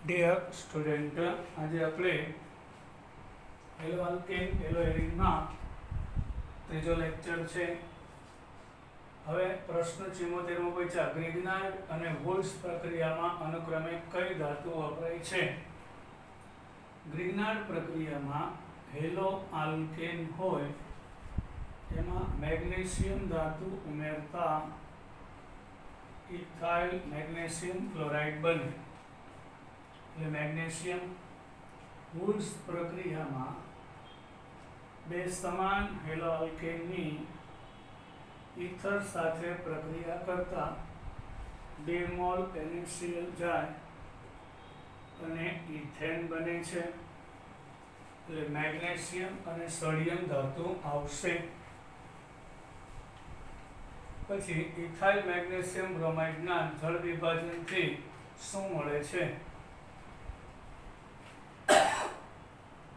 Dear student, આજે આપણે hello alkane hello એરિનમાં ત્રીજો લેક્ચર છે. હવે પ્રશ્ન 74 માં પૂછ્યા ગ્રિગ્નાર્ડ અને વુલ્સ પ્રક્રિયામાં અનુક્રમે કઈ ધાતુ વપરાય છે. ગ્રિગ્નાર્ડ પ્રક્રિયામાં હેલો આલ્કેન હોય એમાં મેગ્નેશિયમ ધાતુ ઉમેરતા ઇથાઇલ મેગ્નેશિયમ ક્લોરાઇડ બને એટલે મેગ્નેશિયમ. વુલ્સ પ્રક્રિયામાં બે સમાન હેલો આલ્કેનની ઇથર સાથે પ્રક્રિયા કરતા 2 મોલ NaCl જાય અને ઇથેન બને છે એટલે મેગ્નેશિયમ અને સોડિયમ ધાતુ આવશે. પછી ઇથાઇલ મેગ્નેશિયમ બ્રોમાઇડના જળ વિભાજનથી શું મળે છે?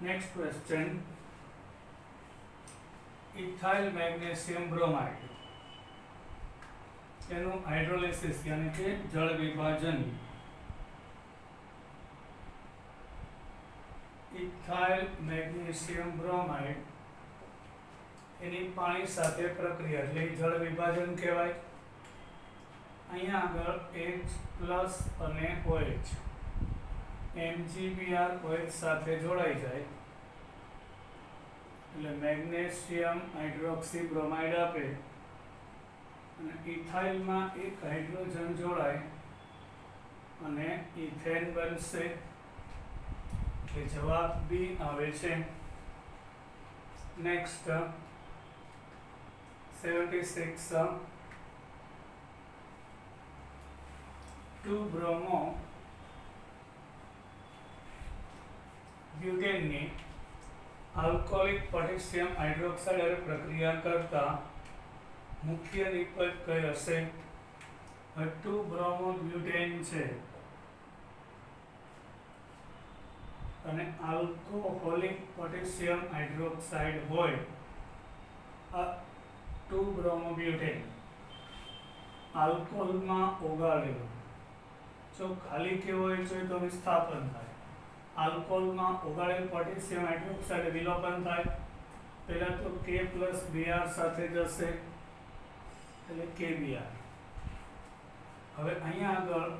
Next question, ethyl magnesium bromide એનું હાઇડ્રોલિસિસ यानी કે જળ વિભાજન. ઇથાઇલ મેગ્નેશિયમ બ્રોમાઇડ એની પાણી સાથે પ્રક્રિયા એટલે જળ વિભાજન કહેવાય. અહીંયા આગળ H+ અને OH MgBr OH સાથે જોડાઈ જાય એટલે મેગ્નેશિયમ હાઇડ્રોક્સી બ્રોમાઇડ આપે અને ઇથાઇલમાં એક હાઇડ્રોજન જોડાય અને ઇથેન બનશે એટલે જવાબ બી આવે છે. નેક્સ્ટ 76 2 બ્રોમો ब्यूटेनની આલ્કોહોલિક પોટેશિયમ હાઇડ્રોક્સાઇડ હારે પ્રક્રિયા કરતા મુખ્ય નિપજ કઈ હશે? 2 બ્રોમો બ્યુટેન છે અને આલ્કોહોલિક પોટેશિયમ હાઇડ્રોક્સાઇડ હોય. આ 2 બ્રોમો બ્યુટેન આલ્કોહોલમાં ઓગાળેલું, જો ખાલી કેવો હોય તો વિસ્થાપન થાય. આલ્કોહોલમાં ઓગાળેલ પોટેશિયમ હાઇડ્રોક્સાઇડ વિલોપન થાય. પહેલા તો K+Br સાથે જશે એટલે KBr. હવે અહીંયા આગળ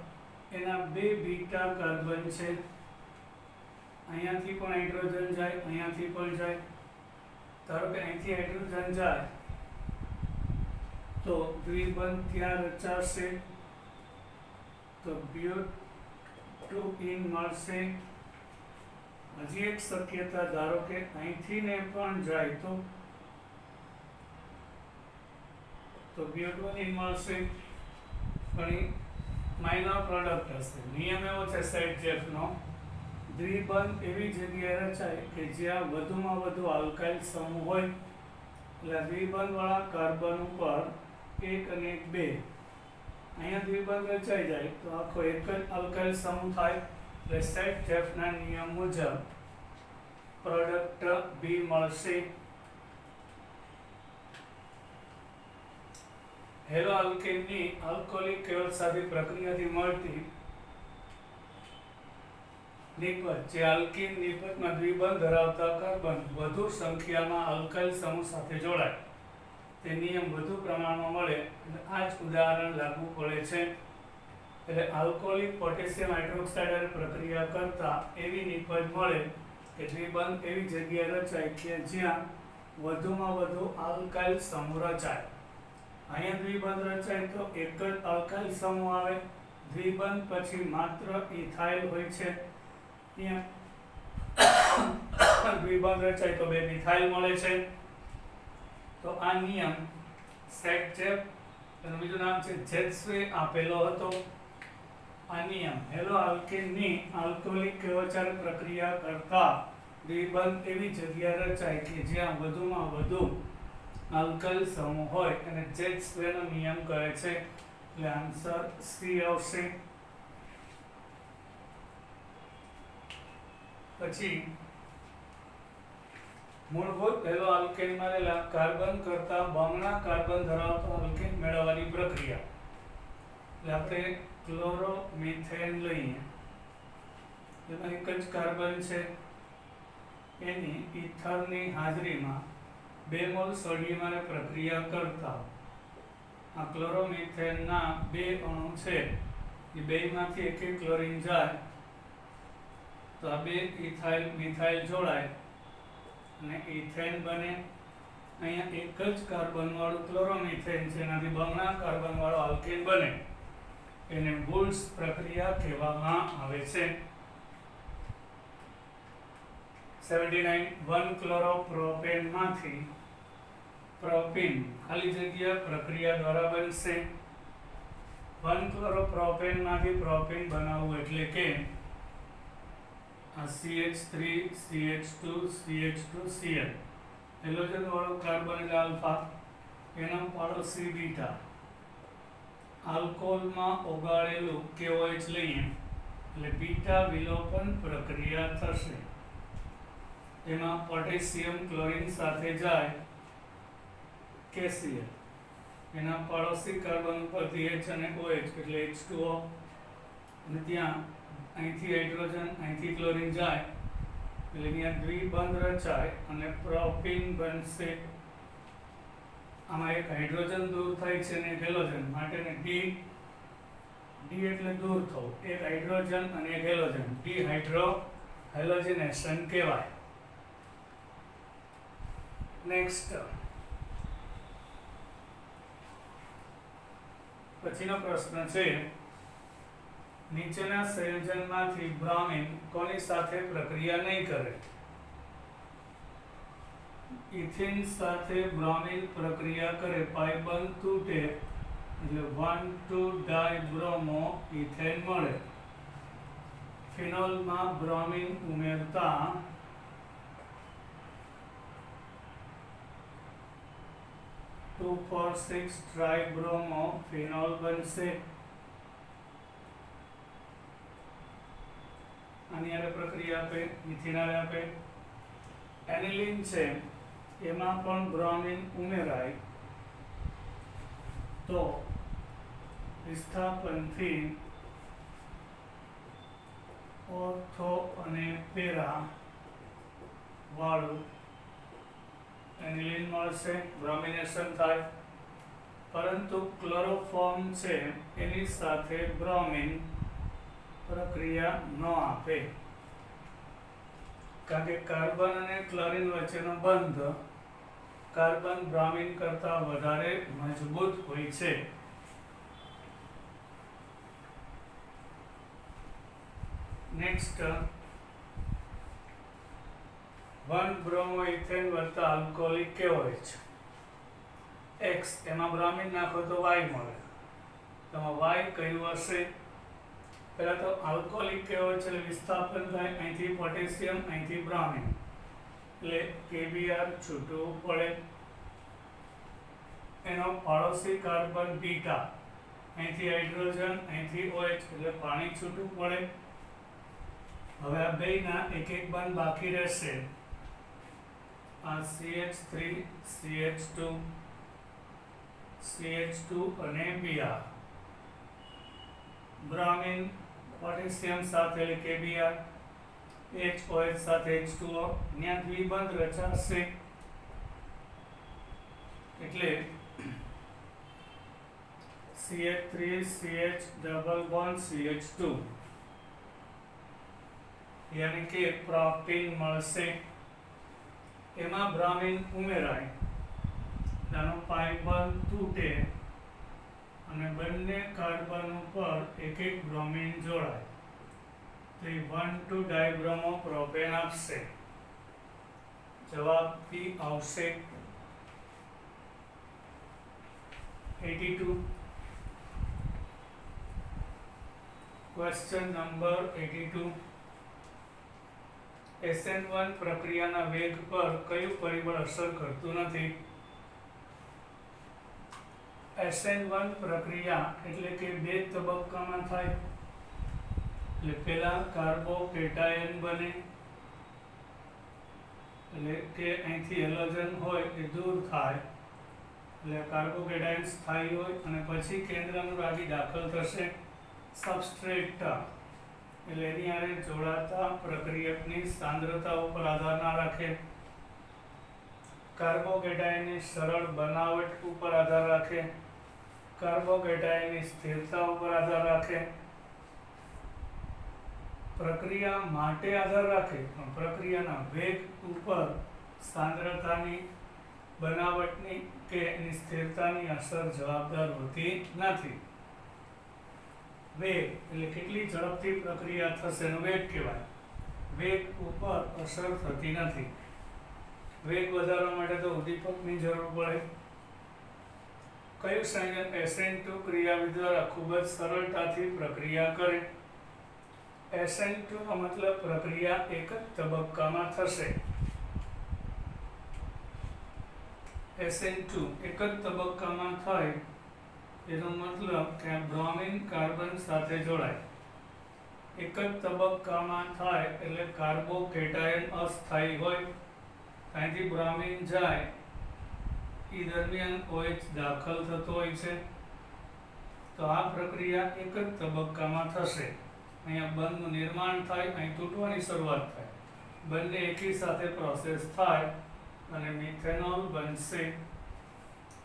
એના 2 બીટા કાર્બન છે. અહીંયાથી પણ હાઇડ્રોજન જાય, અહીંયાથી પણ જાય. ધારો કે અહીંથી હાઇડ્રોજન જાય તો દ્વિબંધ ત્યાં રચાશે તો બ્યુટુઇન મળશે. હજી એક શક્યતા, ધારો કે અહીંથી ને પણ જાય તો બ્યુટોનિન મળશે પણ એ માઇનર પ્રોડક્ટ હશે. નિયમ એવો છે સેટજેફનો, દ્વિબંધ એવી જગ્યાએ રચાય કે જ્યાં વધુમાં વધુ આલ્કાઇલ સમૂહ હોય એટલે દ્વિબંધ વાળા કાર્બન ઉપર 1 અને 2 અહીંયા દ્વિબંધ રચાઈ જાય તો આખો એક જ આલ્કાઇલ સમૂહ થાય એટલે સેટજેફના નિયમ મુજબ પ્રોડક્ટ બી મળશે. હેલો આલ્કેનની આલ્કોહોલિક કેવલ સાથે પ્રક્રિયાથી મળતી નિપજ, જે આલ્કીન નિપજમાં દ્વિબંધ ધરાવતા કાર્બન વધુ સંખ્યામાં આલ્કાઇલ સમૂહ સાથે જોડાય તે નિયમ વધુ પ્રમાણમાં મળે એટલે આ જ ઉદાહરણ લાગુ પડે છે. એટલે આલ્કોહોલિક પોટેશિયમ હાઇડ્રોક્સાઇડ હારે પ્રક્રિયા કરતા એવી નિપજ મળે કે દ્વિબંધ એવી જગ્યાએ રચાય કે જ્યાં વધુમાં વધુ આલ્કાઇલ સમૂહ રચાય. અહીંયા દ્વિબંધ રચાય તો એક જ આલ્કાઇલ સમૂહ આવે. દ્વિબંધ પછી માત્ર ઇથાઇલ હોય છે, ત્યાં દ્વિબંધ રચાય તો 2 મિથાઇલ મળે છે. તો આ નિયમ સેટજેફ, એનું બીજું નામ છે જેટ્સવે, આપેલો હતો. આ નિયમ હેલો આલ્કેનની આલ્કોહોલિક કેવચાર પ્રક્રિયા કરતા દ્વિબંધ એવી જગ્યા રચાય કે જ્યાં વધુમાં વધુ આલ્કાઇલ સમૂહ હોય અને જેટ્સવેનો નિયમ કહે છે એટલે આન્સર સી આવશે. પછી મૂળભૂત હેલો આલ્કેનમાં રહેલા કાર્બન કરતા બમણા કાર્બન ધરાવતો આલ્કેન મેળવવાની પ્રક્રિયા એટલે આપણે ક્લોરોમિથેન લઈએ એમાં એક જ કાર્બન છે, એની ઇથરની હાજરીમાં 2 મોલ સોડિયમ અને પ્રક્રિયા કરતા આ ક્લોરોમિથેનના 2 અણુ છે, એ બેમાંથી એક એક ક્લોરીન જાય તો આ 2 ઇથાઇલ મિથાઇલ જોડાય અને ઇથેન બને. અહીંયા એક જ કાર્બન વાળું ક્લોરોમિથેન છે, એનાથી બમણા કાર્બન વાળો આલ્કેન બને, એને વુલ્સ પ્રક્રિયા કહેવામાં આવે છે. 79 1 ક્લોરોપ્રોપેન માંથી પ્રોપીન ખાલી જગ્યા પ્રક્રિયા દ્વારા બનશે. 1 ક્લોરોપ્રોપેન માંથી પ્રોપીન બનાવવું એટલે કે આ CH3 CH2 CH2 Cl halogen વાળો કાર્બન એટલે આલ્ફા, એનો પાડોશી બીટા. આલ્કોહોલમાં ઓગાળેલું KOH લઈએ એટલે બીટા વિલોપન પ્રક્રિયા થશે. એમાં પોટેશિયમ ક્લોરીન સાથે જાય KCl, એના પાડોશી કાર્બન ઉપરથી H અને OH એટલે H2O, અને ત્યાં અહીંથી હાઇડ્રોજન અહીંથી ક્લોરીન જાય એટલે અહીંયા દ્વિબંધ રચાય અને પ્રોપીન બનશે. આમાં એક હાઇડ્રોજન દૂર થાય છે અને એક હેલોજન, માટે ડી એટલે દૂર થવું, એક હાઇડ્રોજન અને એક હેલોજન, ડિહાઇડ્રો હેલોજનેશન કહેવાય. નેક્સ્ટ પછીનો પ્રશ્ન છે, નીચેના સંયોજનમાંથી બ્રોમિન કોની સાથે પ્રક્રિયા નહીં કરે? ઇથિન સાથે બ્રોમિન પ્રક્રિયા કરે, પાઇ બંધ તૂટે એટલે 1,2-ડાયબ્રોમો ઇથેન મળે. ફિનોલમાં બ્રોમિન ઉમેરતા 2,4,6-ટ્રાઇબ્રોમો ફિનોલ બનશે. આની આરે પ્રક્રિયા આપે, ઇથિન આરે આપે. એનિલિન છે, એમાં પણ બ્રોમિન ઉમેરાય તો વિસ્થાપનથી ઓર્થો અને પેરા વાળું એનિલિન મળશે, બ્રોમિનેશન થાય. પરંતુ ક્લોરોફોર્મ છે, એની સાથે બ્રોમિન પ્રક્રિયા ન આપે, કારણ કે કાર્બન અને ક્લોરીન વચ્ચેનો બંધ કાર્બન બ્રોમિન કરતા વધારે મજબૂત હોય છે. નેક્સ્ટ 1-બ્રોમોઇથેન વત્તા આલ્કોહોલિક KOH X, એમાં બ્રોમિન નાખો તો Y મળે. તેમાં Y કયું હશે? પહેલા તો આલ્કોહોલિક KOH એટલે વિસ્થાપન થાય, અહીંથી પોટેશિયમ અહીંથી બ્રોમિન એટલે KBr છૂટવું પડે. એનો પાડોશી કાર્બન બીટા, અહીંથી હાઇડ્રોજન અહીંથી OH એટલે પાણી છૂટવું પડે. હવે આ બેયના એક એક બંધ બાકી રહેશે. આ CH3 CH2 CH2 અને Br, બ્રોમિન પોટેશિયમ સાથે એટલે KBr, HOH સાથે H2O, ત્યાં દ્વિબંધ રચાશે એટલે CH3 CH double bond CH2, યાની કે પ્રોપીન મળશે. એમાં બ્રોમિન ઉમેરાય, આનો પાઇ બંધ તૂટે અને બંને કાર્બન ઉપર એક એક બ્રોમિન જોડાય તો 1,2-ડાયબ્રોમો પ્રોપેન આપશે. જવાબ P આવશે. 82 ક્વેશ્ચન નંબર 82, SN1 પ્રક્રિયાના વેગ પર કયું પરિબળ અસર કરતું નથી? SN1 પ્રક્રિયા એટલે કે 2 તબક્કામાં થાય. એટલે પહેલા કાર્બોકેટાયન બને, એટલે કે અહીંથી હેલોજન હોય એ દૂર થાય એટલે કાર્બોકેટાયન સ્થાયી હોય, અને પછી કેન્દ્ર અનુરાગી દાખલ થશે સબસ્ટ્રેટ, એટલે એની હારે જોડાતા પ્રક્રિયકની સાંદ્રતા ઉપર આધાર ના રાખે, કાર્બોકેટાયનની સરળ બનાવટ ઉપર આધાર રાખે, કાર્બોકેટાયનની સ્થિરતા ઉપર આધાર રાખે, પ્રક્રિયા માટે આધાર રાખે પણ પ્રક્રિયાના વેગ ઉપર સાંદ્રતાની, બનાવટની કે એની સ્થિરતાની અસર જવાબદાર હોતી નથી. વેગ એટલે કેટલી ઝડપથી પ્રક્રિયા થશે એનો વેગ કહેવાય. વેગ ઉપર અસર થતી નથી. વેગ વધારવા માટે તો ઉદ્દીપકની જરૂર પડે. કયું સંયોજન SN2 ક્રિયાવિધિ દ્વારા ખૂબ જ સરળતાથી પ્રક્રિયા કરે? SN2 નો મતલબ પ્રક્રિયા એક જ તબક્કામાં થશે. SN2 એક જ તબક્કામાં થાય એનો મતલબ કે બ્રોમિન કાર્બન સાથે જોડાય. એક જ તબક્કામાં થાય એટલે કાર્બોકેટાયન અસ્થાયી હોય. અહીંથી બ્રોમિન જાય એ દરમિયાન OH દાખલ થતો હોય છે. તો આ પ્રક્રિયા એક જ તબક્કામાં થશે. અહીંયા બંધનું નિર્માણ થાય, અહીં તૂટવાની શરૂઆત થાય, બંને એકી સાથે પ્રોસેસ થાય અને મિથેનોલ બનશે.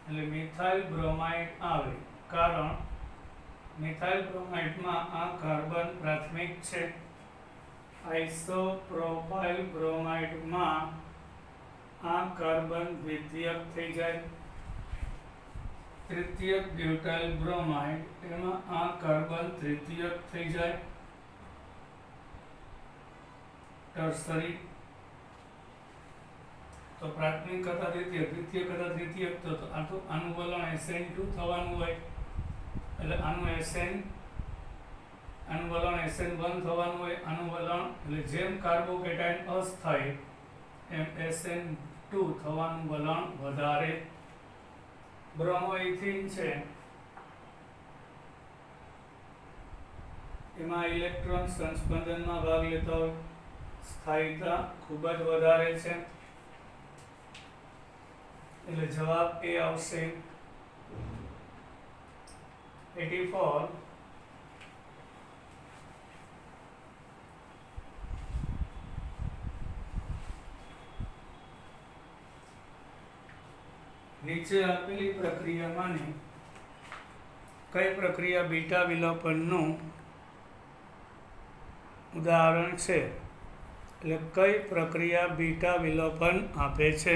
એટલે મિથાઇલ બ્રોમાઇડ આવે. કારણ મિથાઇલ બ્રોમાઇડમાં આ કાર્બન પ્રાથમિક છે. આઇસોપ્રોપાઇલ બ્રોમાઇડમાં આ કાર્બન દ્વિતીયક થઈ જાય. તૃતીયક બ્યુટાઇલ બ્રોમાઇડ એમાં આ કાર્બન તૃતીયક થઈ જાય. ટર્સરી તો પ્રાથમિક કરતા દ્વિતીયક, દ્વિતીયક કરતા તૃતીયક, તો આનું વલણ SN2 થવાનું હોય એટલે આનું વલણ SN1 થવાનું હોય. આનું વલણ એટલે જેમ કાર્બોકેટાયન અસ્થાયી એમ SN2 થવાનું વલણ વધારે. બ્રોમોઇથિન છે એમાં ઇલેક્ટ્રોન સંસ્પંદનમાં ભાગ લેતા હોય, સ્થાયીતા ખૂબ જ વધારે છે એટલે જવાબ એ આવશે. 84. નીચે આપેલી પ્રક્રિયામાંની કઈ પ્રક્રિયા બીટા વિલોપનનું ઉદાહરણ છે? એટલે કઈ પ્રક્રિયા બીટા વિલોપન આપે છે?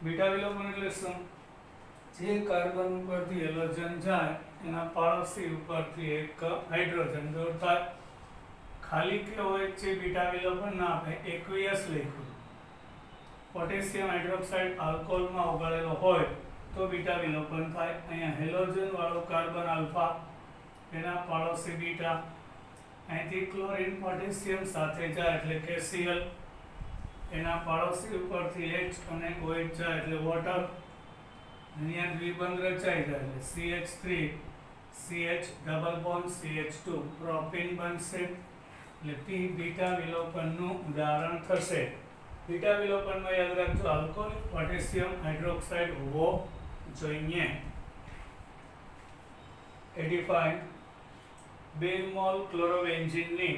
બીટા વિલોપન એટલે શું? જે કાર્બન ઉપરથી હેલોજન જાય એના પાડોશી ઉપરથી એક હાઇડ્રોજન દૂર થાય. ખાલી કે હોય છે બીટા વિલોપન ના આપે, aqueous લખ્યું. પોટેશિયમ હાઇડ્રોક્સાઇડ આલ્કોહોલમાં ઓગાળેલો હોય તો બીટા વિલોપન થાય. અહીંયા હેલોજન વાળો કાર્બન આલ્ફા, એના પાડોશી બીટા. અહીંથી ક્લોરીન પોટેશિયમ સાથે જાય એટલે કે Cl, એના પાડોશી ઉપરથી H અને OH જાય એટલે વોટર. અહીંયા દ્વિબંધ રચાઈ જાય એટલે CH3 CH double bond CH2 propyne બનશે. એટલે P બીટા વિલોપનનું ઉદાહરણ થશે. બીટા વિલોપનમાં યાદ રાખજો આલ્કોહોલિક પોટેશિયમ હાઇડ્રોક્સાઇડ હોવો જોઈએ. 85. 2 મોલ ક્લોરોબેન્ઝીનની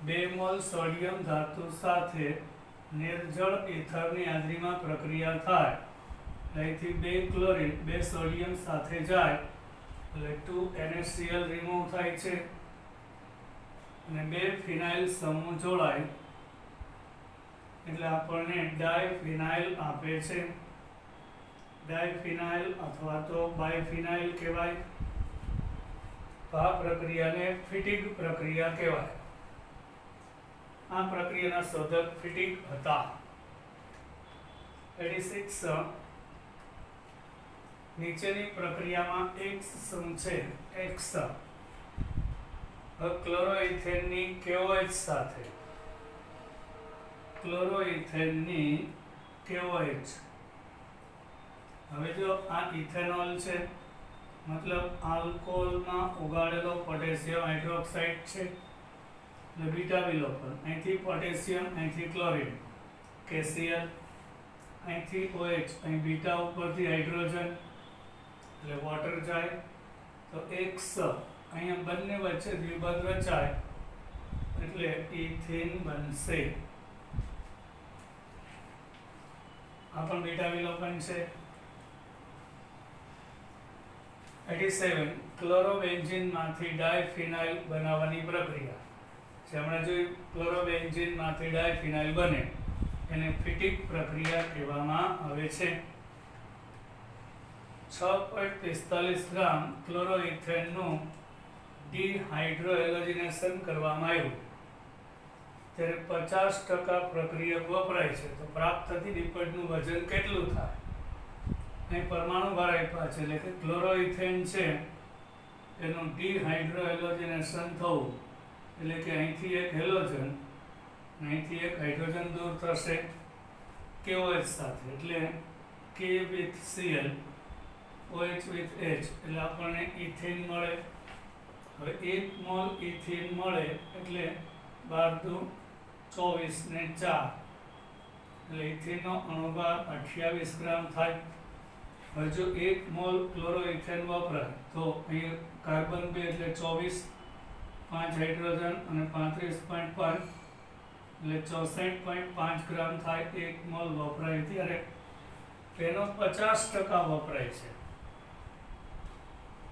2 મોલ સોડિયમ ધાતુ સાથે નિર્જળ ઇથરની હાજરીમાં પ્રક્રિયા થાય. અહીંથી 2 ક્લોરીન 2 સોડિયમ સાથે જાય એટલે 2 NaCl રિમૂવ થાય છે અને 2 ફિનાઇલ સમૂહ જોડાય એટલે આપણને ડાયફિનાઇલ આપે છે. ડાયફિનાઇલ અથવા તો બાયફિનાઇલ કહેવાય. આ પ્રક્રિયાને ફિટિગ પ્રક્રિયા કહેવાય. આ પ્રક્રિયાના શોધક ફિટિગ હતા. 86. નીચેની પ્રક્રિયામાં X શું છે? X ક્લોરોઇથેનની KOH સાથે, ક્લોરોઇથેનની KOH. હવે જો આ ઇથેનોલ છે મતલબ આલ્કોહોલમાં ઓગાળેલો પોટેશિયમ હાઇડ્રોક્સાઇડ છે એટલે બીટા વિલોપન. અહીંથી પોટેશિયમ, અહીંથી ક્લોરીન KCl, અહીંથી OH, અહીં બીટા ઉપરથી હાઇડ્રોજન એટલે વોટર જાય. તો X અહીંયા બંને વચ્ચે દ્વિબંધ રચાય એટલે ઇથીન બનશે. આ પણ બીટા વિલોપન છે. 87 ક્લોરોબેન્ઝીન માંથી ડાયફિનાઇલ બનાવવાની પ્રક્રિયા. હમણાં જોયું ક્લોરોબેન્ઝીન માંથી ડાયફિનાઇલ બને એને ફિટિક પ્રક્રિયા કહેવામાં આવે છે. 6.45 ગ્રામ ક્લોરોઇથેનનું ડિહાઇડ્રોએલોજિનેશન કરવામાં આવ્યું ત્યારે 50% પ્રક્રિયક વપરાય છે. તો પ્રાપ્ત થતી લિપિડનું વજન કેટલું થાય? અહીં પરમાણુ ભાર આપ્યા છે એટલે કે ક્લોરોઇથેન છે એનું ડિહાઇડ્રોએલોજિનેશન થવું એટલે કે અહીંથી એક હેલોજન અહીંથી એક હાઇડ્રોજન દૂર થશે KOH સાથે એટલે K with Cl OH with H એટલે આપણને ઇથેન મળે. હવે 1 મોલ ઇથેન મળે એટલે 12 દુ 24 ને 4 એટલે ઇથેનનો અણુભાર 28 ગ્રામ થાય. હવે જો 1 મોલ ક્લોરોઇથેન વપરાય તો અહીં કાર્બન 2 એટલે 24, 5 હાઇડ્રોજન અને 35.5 એટલે 64.5 ગ્રામ થાય. 1 મોલ વપરાય ત્યારે તેનો 50% વપરાય છે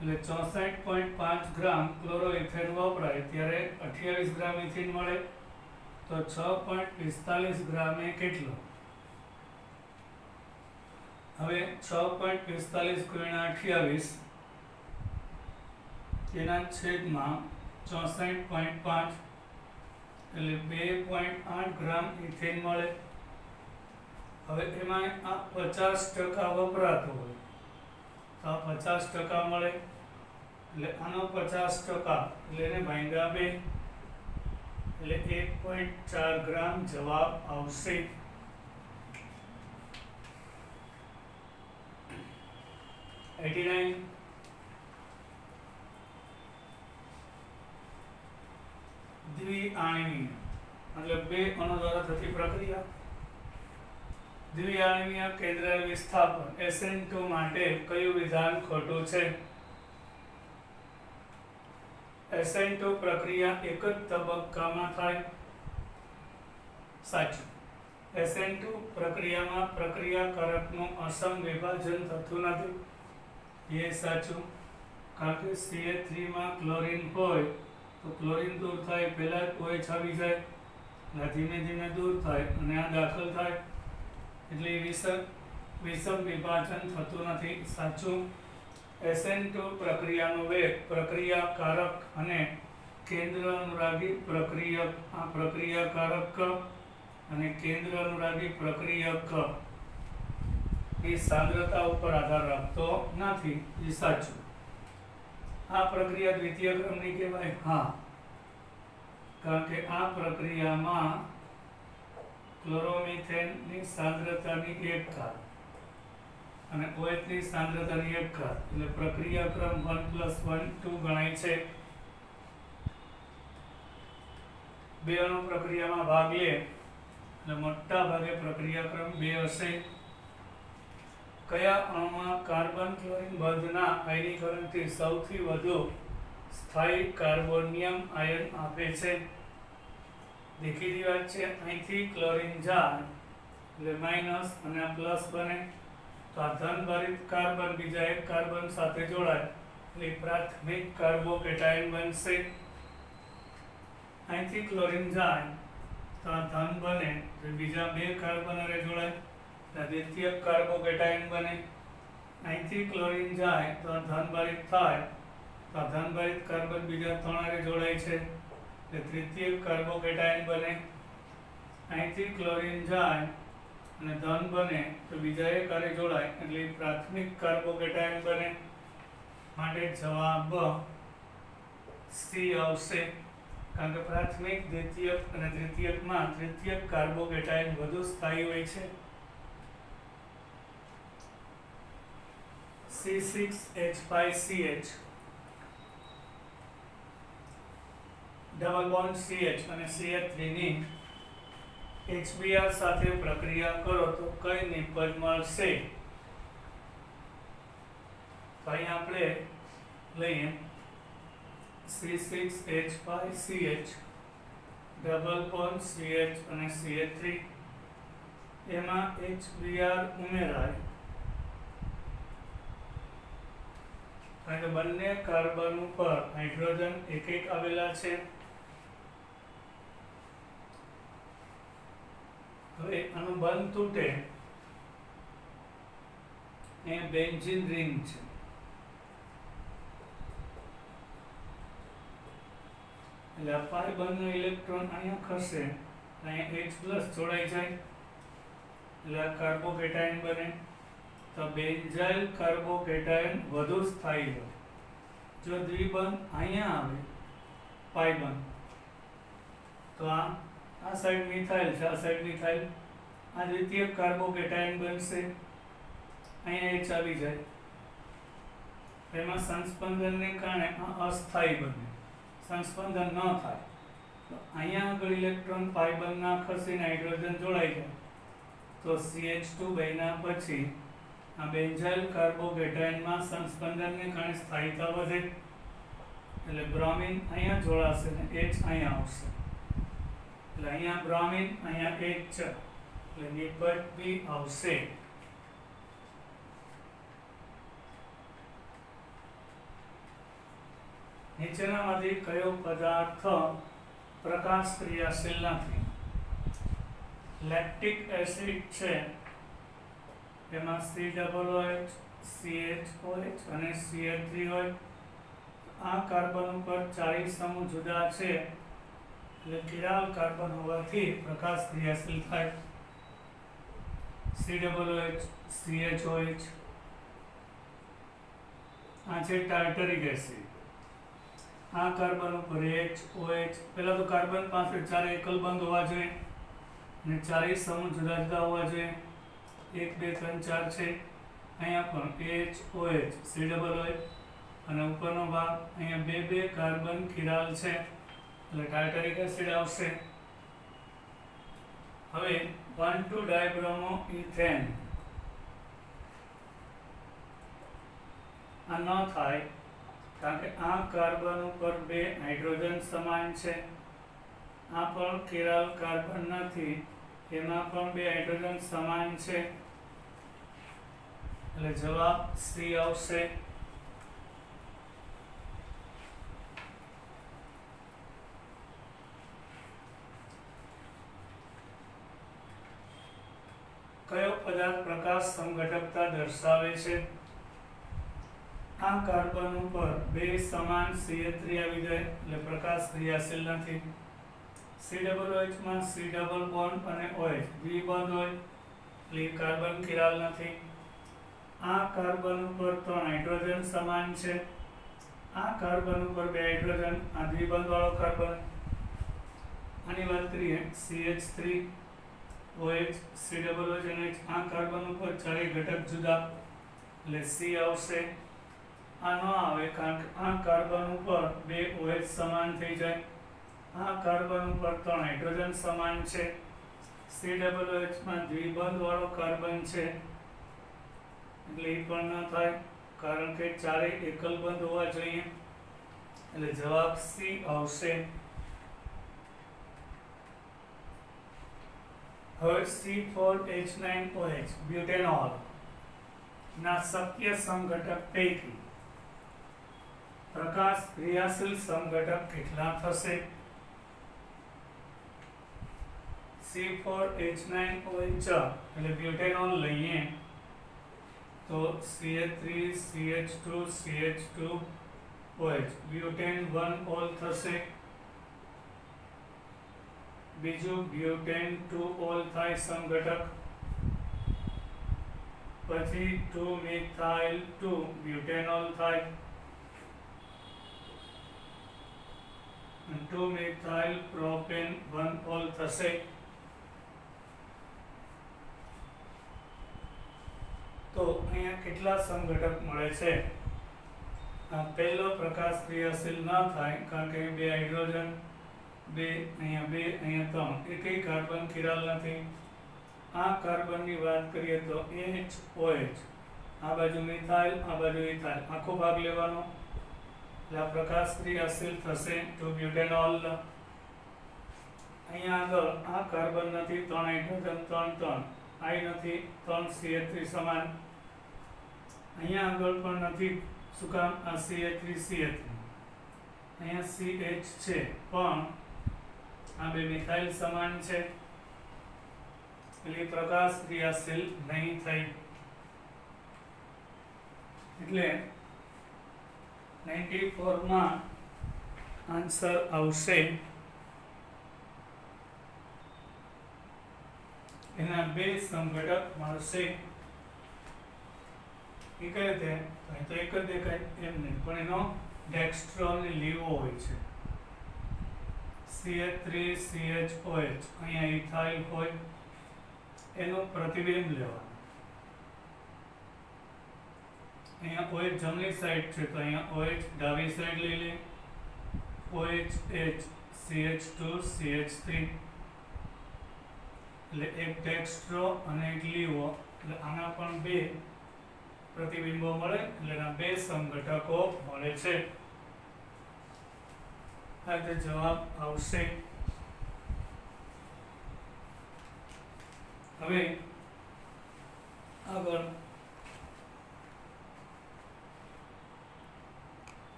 એટલે 64.5 ગ્રામ ક્લોરોઇથેન વપરાય ત્યારે 28 ગ્રામ ઇથેન મળે. તો 6.45 ગ્રામે કેટલો? હવે 6.45 ગુણ્યા 28 તેના છેદમાં 64.5 એટલે 2.8 ગ્રામ ઇથેન મળે. હવે એમાં આ 50% વપરાતો હોય તો આ 50% મળે એટલે આનો 50% એટલે એને ભાગ્યા 2 એટલે 1.4 ગ્રામ જવાબ આવશે. દ્વિઆણ્વીય એટલે બે અણુ દ્વારા થતી પ્રક્રિયા. દ્વિઆણ્વીય કેન્દ્રીય વિસ્થાપન SN2 માટે કયું વિધાન ખોટું છે? SN2 પ્રક્રિયા એક જ તબક્કામાં થાય. સાચું. SN2 પ્રક્રિયામાં પ્રક્રિયાકારકનું અસમ વિભાજન થતું નથી. એ સાચું. કારણ કે CH3 માં ક્લોરીન હોય તો ક્લોરીન દૂર થાય પહેલા જ OH આવી જાય એટલે ધીમે ધીમે દૂર થાય અને આ દાખલ થાય એટલે વિષમ વિભાજન થતું નથી. સાચું. SN2 પ્રક્રિયાનો વેગ પ્રક્રિયાકારક અને કેન્દ્ર અનુરાગી પ્રક્રિયક આ પ્રક્રિયાકારક અને કેન્દ્ર અનુરાગી પ્રક્રિયક ની સાંદ્રતા ઉપર આધાર રાખતો નથી. એ સાચું. આ પ્રક્રિયા દ્વિતીય ક્રમની કહેવાય. હા, કારણ કે આ પ્રક્રિયામાં ક્લોરોમિથેનની સાંદ્રતાની 1 ઘાત અને OH ની સાંદ્રતાની 1 ઘાત એટલે પ્રક્રિયા ક્રમ 1+1 2 ગણાય છે. બે અણુ પ્રક્રિયામાં ભાગ લે એટલે મોટા ભાગે પ્રક્રિયા ક્રમ 2 હશે. કયા અણુમાં કાર્બન ક્લોરીન બંધના આયનીકરણથી સૌથી વધુ સ્થાયી કાર્બોનિયમ આયન આપે છે? દેખીતી વાત છે. અહીંથી ક્લોરીન જાય એટલે માઇનસ અને આ પ્લસ બને તો આ ધનભારિત કાર્બન બીજા એક કાર્બન સાથે જોડાય એટલે પ્રાથમિક કાર્બોકેટાયન બનશે. અહીંથી ક્લોરીન જાય તો આ ધન બને તો બીજા બે કાર્બન અરે જોડાય દ્વિતીયક કાર્બોકેટાયન બને. અહીંથી ક્લોરીન જાય તો આ ધનભારિત થાય તો આ ધનભારિત કાર્બન બીજા 3 હારે જોડાય છે એટલે તૃતીયક કાર્બોકેટાયન બને. અહીંથી ક્લોરીન જાય અને ધન બને તો બીજા એક હારે જોડાય એટલે પ્રાથમિક કાર્બોકેટાયન બને. માટે જવાબ C આવશે. કારણ કે પ્રાથમિક દ્વિતીયક અને તૃતીયકમાં તૃતીયક કાર્બોકેટાયન વધુ સ્થાયી હોય છે. C6H5CH ડબલ બોન્ડ CH અને CH3 ની HBr સાથે પ્રક્રિયા કરો તો કઈ નિપજ મળશે? તો અહીં આપણે લઈએ C6H5CH ડબલ બોન્ડ CH અને CH3 એમાં HBr ઉમેરાય કારણ કે બંને કાર્બન ઉપર હાઇડ્રોજન એક એક આવેલા છે. હવે આનું બંધ તૂટે એ બેન્ઝીન રિંગ છે. એટલે આ પાઈ બંધનો ઇલેક્ટ્રોન અહીંયા ખસે, અહીંયા H પ્લસ જોડાઈ જાય એટલે આ કાર્બોકેટાયન બને. તો બેન્ઝાઇલ કાર્બોકેટાયન વધુ સ્થાયી હોય. જો દ્વિબંધ અહીંયા આવે પાઈ બંધ તો આ સાઈડ મિથાઇલ છે, આ સાઈડ મિથાઇલ, આ દ્વિતીય કાર્બોકેટાયન બનશે, અહીંયા H આવી જાય. એમાં સંસ્પંદનને કારણે આ અસ્થાયી બને, સંસ્પંદન ન થાય. તો અહીંયા આગળ ઇલેક્ટ્રોન પાઈ બંધના ખસીને હાઇડ્રોજન જોડાઈ જાય તો CH2 બન્યા પછી આ બેન્ઝાઇલ કાર્બોકેટાયનમાં સંસ્પંદનને કારણે સ્થાયીતા વધે એટલે બ્રોમિન અહીંયા જોડાશે ને H અહીંયા આવશે. એટલે અહીંયા બ્રોમિન, અહીંયા H છે એટલે નિપટ બી આવશે. નીચેનામાંથી કયો પદાર્થ પ્રકાશ ક્રિયાશીલ નથી? લેક્ટિક એસિડ છે, એમાં COOH, CHOH અને CH3 હોય. આ કાર્બન ઉપર ચારેય સમૂહ જુદા છે એટલે કિરાલ કાર્બન હોવાથી પ્રકાશ ક્રિયાશીલ થાય. COOH, CHOH. આ છે ટાર્ટરિક એસિડ. આ કાર્બન ઉપર HOH. પહેલા તો કાર્બન પાસે ચારે એકલ બંધ હોવા જોઈએ અને ચારેય સમૂહ જુદા જુદા હોવા જોઈએ. 1 2 3 4 છે. અહીંયા પણ HOH, COOH અને ઉપરનો ભાગ અહીંયા બે બે કાર્બન કિરાલ છે એટલે ટાર્ટરિક એસિડ આવશે. હવે 1,2 ડાયબ્રોમો ઇથેન આ ન થાય કારણ કે આ કાર્બન ઉપર બે હાઇડ્રોજન સમાન છે. આ પણ કિરાલ કાર્બન નથી, એમાં પણ બે હાઇડ્રોજન સમાન છે એટલે જવાબ C આવશે. કયો પદાર્થ પ્રકાશ સમઘટકતા દર્શાવે છે? આ કાર્બન ઉપર બે સમાન CH3 આવી જાય એટલે પ્રકાશ ક્રિયાશીલ નથી. COOH માં C ડબલ બોન્ડ અને OH દ્વિબંધ હોય એટલે કાર્બન કિરાલ નથી. આ કાર્બન ઉપર 3 હાઇડ્રોજન સમાન છે. આ કાર્બન ઉપર બે હાઇડ્રોજન, આ દ્વિબંધ વાળો કાર્બન. આની વાત કરીએ CH3, OH, COOH અને H. આ કાર્બન ઉપર ચારેય ઘટક જુદા એટલે C આવશે. આ ન આવે કારણ કે આ કાર્બન ઉપર બે OH સમાન થઈ જાય. આ કાર્બન ઉપર 3 હાઇડ્રોજન સમાન છે. COOH માં દ્વિબંધ વાળો કાર્બન છે એટલે એ પણ ન થાય કારણ કે ચારેય એકલ બંધ હોવા જોઈએ એટલે જવાબ C આવશે. હવે C4H9OH બ્યુટેનોલ ના શક્ય સમઘટક પૈકી પ્રકાશ ક્રિયાશીલ સમઘટક કેટલા થશે? C4H9OH એટલે બ્યુટેનોલ લઈએ તો CH3 CH2 CH2OH butane 1 all થશે. બીજું બ્યુટેન 2 ઓલ થાય સમઘટક, પછી 2 મિથાઇલ 2 બ્યુટેનોલ થાય, 2 મિથાઇલ પ્રોપેન 1 ઓલ થશે. તો અહીંયા કેટલા સમઘટક મળે છે? પહેલો પ્રકાશ ક્રિયાશીલ ન થાય કારણ કે બે હાઇડ્રોજન, બે અહીંયા 3, એકેય કાર્બન કિરાલ નથી. આ કાર્બનની વાત કરીએ તો HOH, આ બાજુ મિથાઇલ, આ બાજુ ઇથાઇલ, આખો ભાગ લેવાનો એટલે આ પ્રકાશ ક્રિયાશીલ થશે ટુ બ્યુટેનોલ. અહીંયા આગળ આ કાર્બન નથી, 3 હાઇડ્રોજન 3 3, આઈ નથી, 3 CH3 સમાન. અહીંયા આગળ પણ નથી, શું કામ? આ CH3 CH3, અહીંયા CH છે પણ આ બે મિથાઇલ સમાન છે એટલે પ્રકાશ ક્રિયાશીલ નહીં થઈ. એટલે 94 માં આન્સર આવશે એના બે સંઘટક મળશે. એ કઈ રીતે? તો એક જ દેખાય એમ નહીં, પણ એનો ડેક્સ્ટ્રોલ ને લીવો હોય છે. CH3CHOH, અહીંયા ઇથાઇલ હોય, એનું પ્રતિબિંબ લેવાનું. અહીંયા OH જમણી સાઈડ છે તો અહીંયા OH ડાબી સાઈડ લઈ લે. OH CH2CH3 એટલે એક ડેક્સ્ટ્રો અને એક લીવો, એટલે આના પણ બે પ્રતિબિંબો મળે એટલે એના બે સંઘટકો મળે છે. આ રીતે જવાબ આવશે. હવે આગળ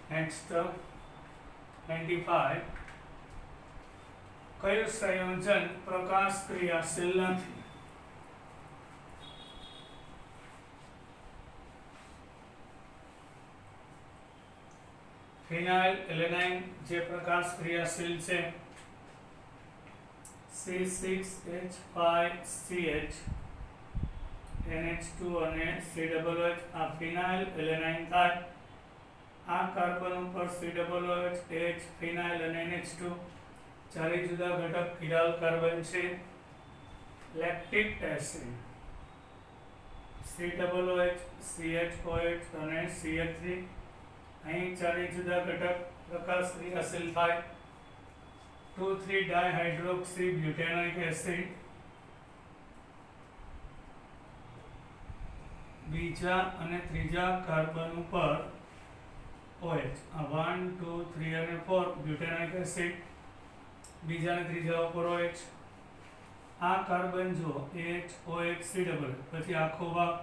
નેક્સ્ટ 95, કયું સંયોજન પ્રકાશ ક્રિયાશીલ નથી? ફિનાઇલ એલેનાઇન જે પ્રકાશ ક્રિયાશીલ છે, C6H5CH NH2 અને COOH, આ ફિનાઇલ એલેનાઇન થાય. આ કાર્બન ઉપર COOH, H, ફિનાઇલ અને NH2 ચારે જુદા ઘટક કિરાલ કાર્બન છે. લેક્ટિક એસિડ COOH, CHOH અને CH3, અહીં ચારે જુદા ઘટક પ્રકાશ ક્રિયાશીલ થાય. 2,3 ડાયહાઇડ્રોક્સી બ્યુટેનોઇક એસિડ, બીજા અને ત્રીજા કાર્બન ઉપર OH, આ 1 2 3 અને 4 બ્યુટેનોઇક એસિડ, બીજા અને ત્રીજા ઉપર OH. આ કાર્બન જો HOH COOH, પછી આખો ભાગ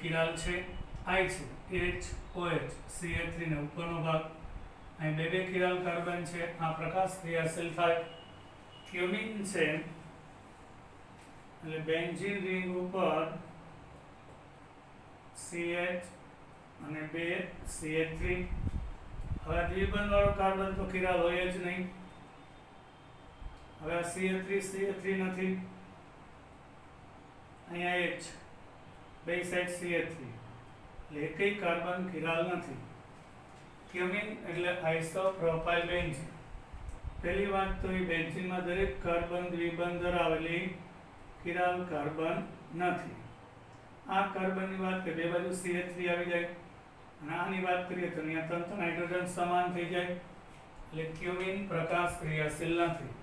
કિરાલ છે, I છે HOH CH3 ને ઉપરનો ભાગ, અહીં બે બે કિરાલ કાર્બન છે, આ પ્રકાશ ક્રિયાશીલ થાય. ક્યુમિન છે એટલે બેન્ઝીન રિંગ ઉપર CH અને બે CH3. હવે દ્વિબંધ વાળો કાર્બન તો કિરાલ હોય જ નહીં. હવે આ CH3 નથી, અહીંયા H, બે સાઈડ CH3 એટલે એકય કાર્બન કિરાલ નથી. ક્યુમિન એટલે આઇસોપ્રોપાઇલ બેન્ઝીન. પહેલી વાત તો એ બેન્ઝીનમાં દરેક કાર્બન દ્વિબંધ ધરાવેલી કિરાલ કાર્બન નથી. આ કાર્બનની વાત કરીએ, બે બાજુ CH3 આવી જાય, અને આની વાત કરીએ તો અહીંયા ત્રણ હાઇડ્રોજન સમાન થઈ જાય એટલે ક્યુમિન પ્રકાશ ક્રિયાશીલ નથી.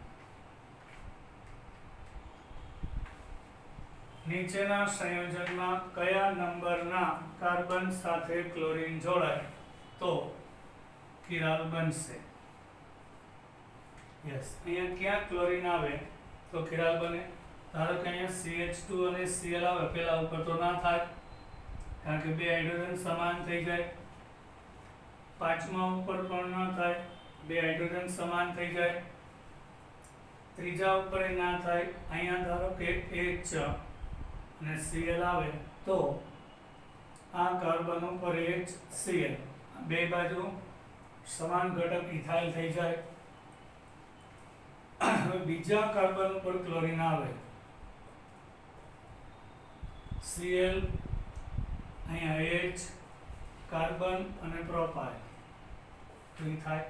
નીચેના સંયોજનમાં કયા નંબરના કાર્બન સાથે ક્લોરીન જોડાય તો કિરાલ બનશે? યસ, અહીંયા ક્યાં ક્લોરીન આવે તો કિરાલ બને? ધારો કે અહીંયા CH2 અને Cl આવે, પેલા ઉપર તો ના થાય કારણ કે બે હાઇડ્રોજન સમાન થઈ જાય. પાંચમા ઉપર પણ ના થાય, બે હાઇડ્રોજન સમાન થઈ જાય. ત્રીજા ઉપર ના થાય. અહીંયા ધારો કે H અને Cl આવે તો આ કાર્બન ઉપર HCl, બે બાજુ સમાન ઘટક ઇથાઇલ થઈ જાય. હવે બીજા કાર્બન ઉપર ક્લોરીન આવે, Cl, અહીંયા H, કાર્બન અને પ્રોપાઇલ તો થાય.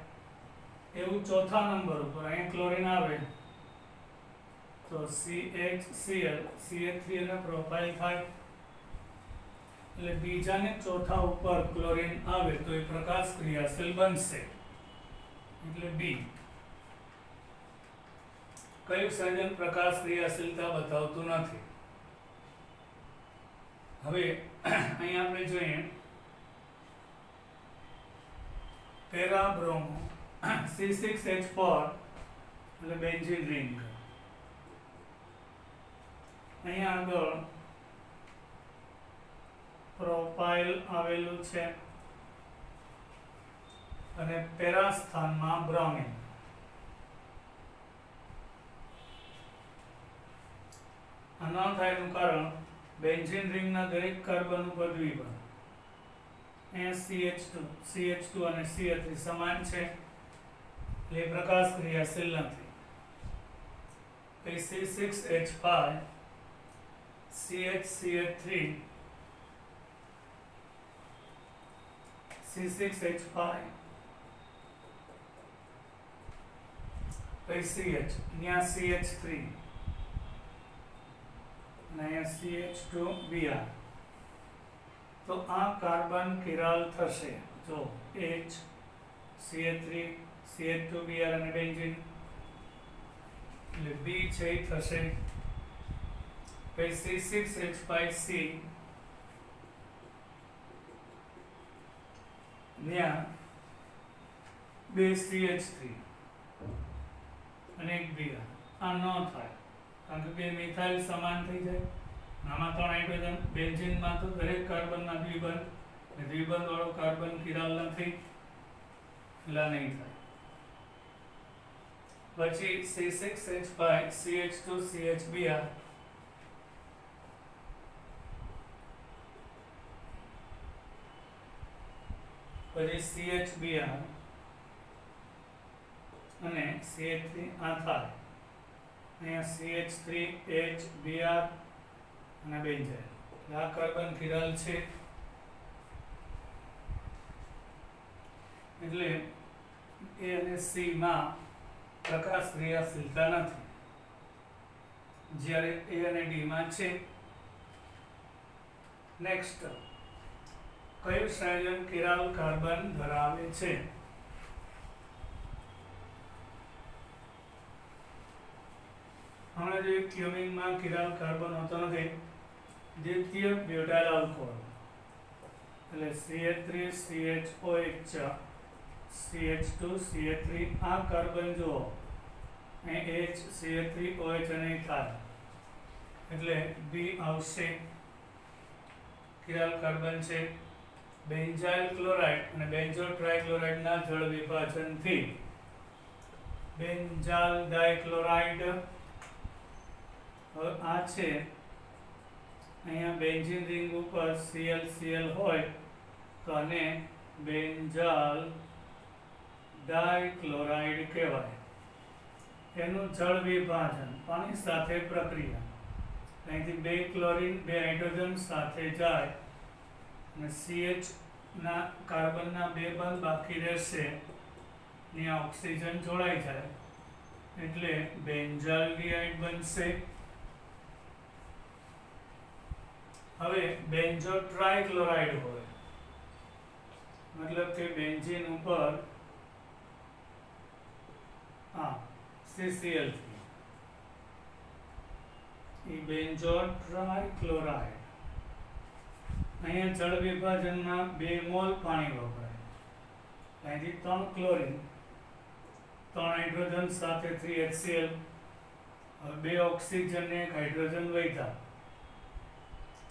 એવું ચોથા નંબર ઉપર અહીંયા ક્લોરીન આવે તો CHCl, CH3 અને પ્રોપાઇલ થાય. એટલે બીજા ને ચોથા ઉપર ક્લોરીન આવે તો એ પ્રકાશ ક્રિયાશીલ બનશે એટલે B. કયું સંયોજન પ્રકાશ ક્રિયાશીલતા બતાવતું નથી? હવે અહીં આપણે જોઈએ પેરાબ્રોમો C6H4 એટલે બેન્ઝીન રિંગ. અહીંયા આગળ પ્રોપાઇલ આવેલું છે અને પેરા સ્થાનમાં બ્રોમિન. આ ન થાયનું કારણ બેન્ઝીન રિંગના દરેક કાર્બન ઉપર દ્વિબંધ. CH2 અને CH3 સમાન છે એટલે પ્રકાશ ક્રિયાશીલ નથી. C6H5 CH3 C6H5 CH અહીંયા CH3 અને અહીંયા CH2Br. તો આ કાર્બન કિરાલ થશે. જો H CH3 CH2Br અને બેન્ઝીન એટલે B છે એ થશે. પછી C6H5C ત્યાં બે CH3 અને એક Br. આ ન થાય કારણ કે બે મિથાઇલ સમાન થઈ જાય. આમાં 3 હાઇડ્રોજન. બેન્ઝીનમાં તો દરેક કાર્બનમાં દ્વિબંધ અને દ્વિબંધ વાળો કાર્બન કિરાલ નથી એટલે નહીં થાય. પછી C6H5 CH2 CHBr પછી CHBr અને CH3 આ થાય. અહીંયા CH3HBr અને બેન્ઝાઇલ. આ કાર્બન કિરાલ છે એટલે A અને C માં પ્રકાશ ક્રિયાશીલતા નથી, જ્યારે A અને D માં છે. નેક્સ્ટ, કયું સંયોજન કિરાલ કાર્બન ધરાવે છે? હમણાં જે ક્યુમિનમાં કિરાલ કાર્બન હોતો નથી, દ્વિતીય બ્યુટાઇલ આલ્કોહોલ એટલે CH3CHOH CH2CH3 આ કાર્બન જુઓ અહીં H CH3OH અને થાય એટલે B આવશે. કિરાલ કાર્બન છે. બેન્ઝાઇલ ક્લોરાઇડ અને બેન્ઝો ટ્રાઇક્લોરાઇડના જળ વિભાજનથી બેન્ઝાલ ડાઇક્લોરાઇડ આ છે. અહીંયા બેન્ઝીન રિંગ ઉપર Cl હોય તો આને બેન્ઝાલ ડાઇક્લોરાઇડ કહેવાય. એનું જળ વિભાજન પાણી સાથે પ્રક્રિયા. અહીંથી 2 ક્લોરીન 2 હાઇડ્રોજન સાથે જાય અને CH ના કાર્બનના 2 બંધ બાકી રહેશે. ત્યાં ઓક્સિજન જોડાઈ જાય એટલે બેન્ઝાલ્ડિહાઇડ બનશે. હવે બેન્ઝો ટ્રાઇક્લોરાઇડ હોય મતલબ કે બેન્ઝીન ઉપર CCl3 એ બેન્ઝો ટ્રાઇક્લોરાઇડ. અહીંયા જળ વિભાજનમાં 2 મોલ પાણી વપરાય. અહીંથી 3 ક્લોરીન 3 હાઇડ્રોજન સાથે 3 HCl. હવે 2 ઓક્સિજન ને 1 હાઇડ્રોજન વધ્યા.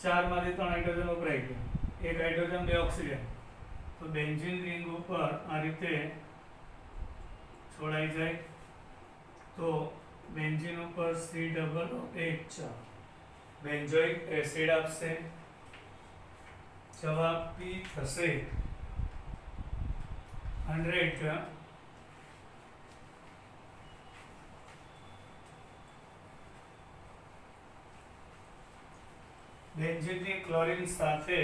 4 માંથી 3 હાઇડ્રોજન વપરાઈ ગયા. 1 હાઇડ્રોજન 2 ઓક્સિજન. તો બેન્ઝીન રિંગ ઉપર આ રીતે છોડાઈ જાય તો બેન્ઝીન ઉપર COOH બેન્ઝોઇક એસિડ આપશે. જવાબ P થશે. 100 બેન્ઝીનની ક્લોરીન સાથે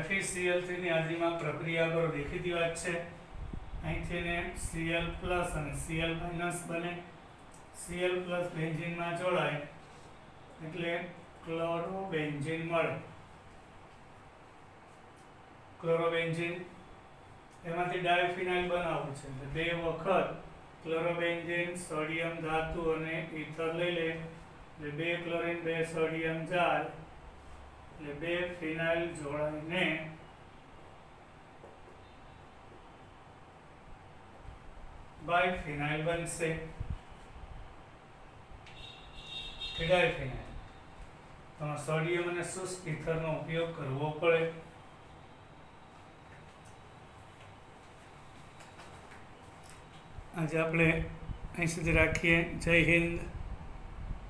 FeCl3 ની હાજરીમાં પ્રક્રિયા કરો. દેખીતી વાત છે. અહીંથી ને Cl+ અને Cl- બને. Cl+ બેન્ઝીનમાં જોડાય એટલે ક્લોરોબેન્ઝીન મળે. ક્લોરોબેન્ઝીન એમાંથી ડાયફિનાઇલ બનાવવું છે એટલે 2 વખત ક્લોરોબેન્ઝીન સોડિયમ ધાતુ અને ઈથર લઈ લે એટલે 2 ક્લોરીન 2 સોડિયમ જાય બે ફિનાઇલ જોડાઈને બાયફિનાઇલ બનશે, ડાયફિનાઇલ. તો સોડિયમ અને શુષ્ક ઇથરનો ઉપયોગ કરવો પડે. આજે આપણે અહીં સુધી રાખીએ. જય હિન્દ.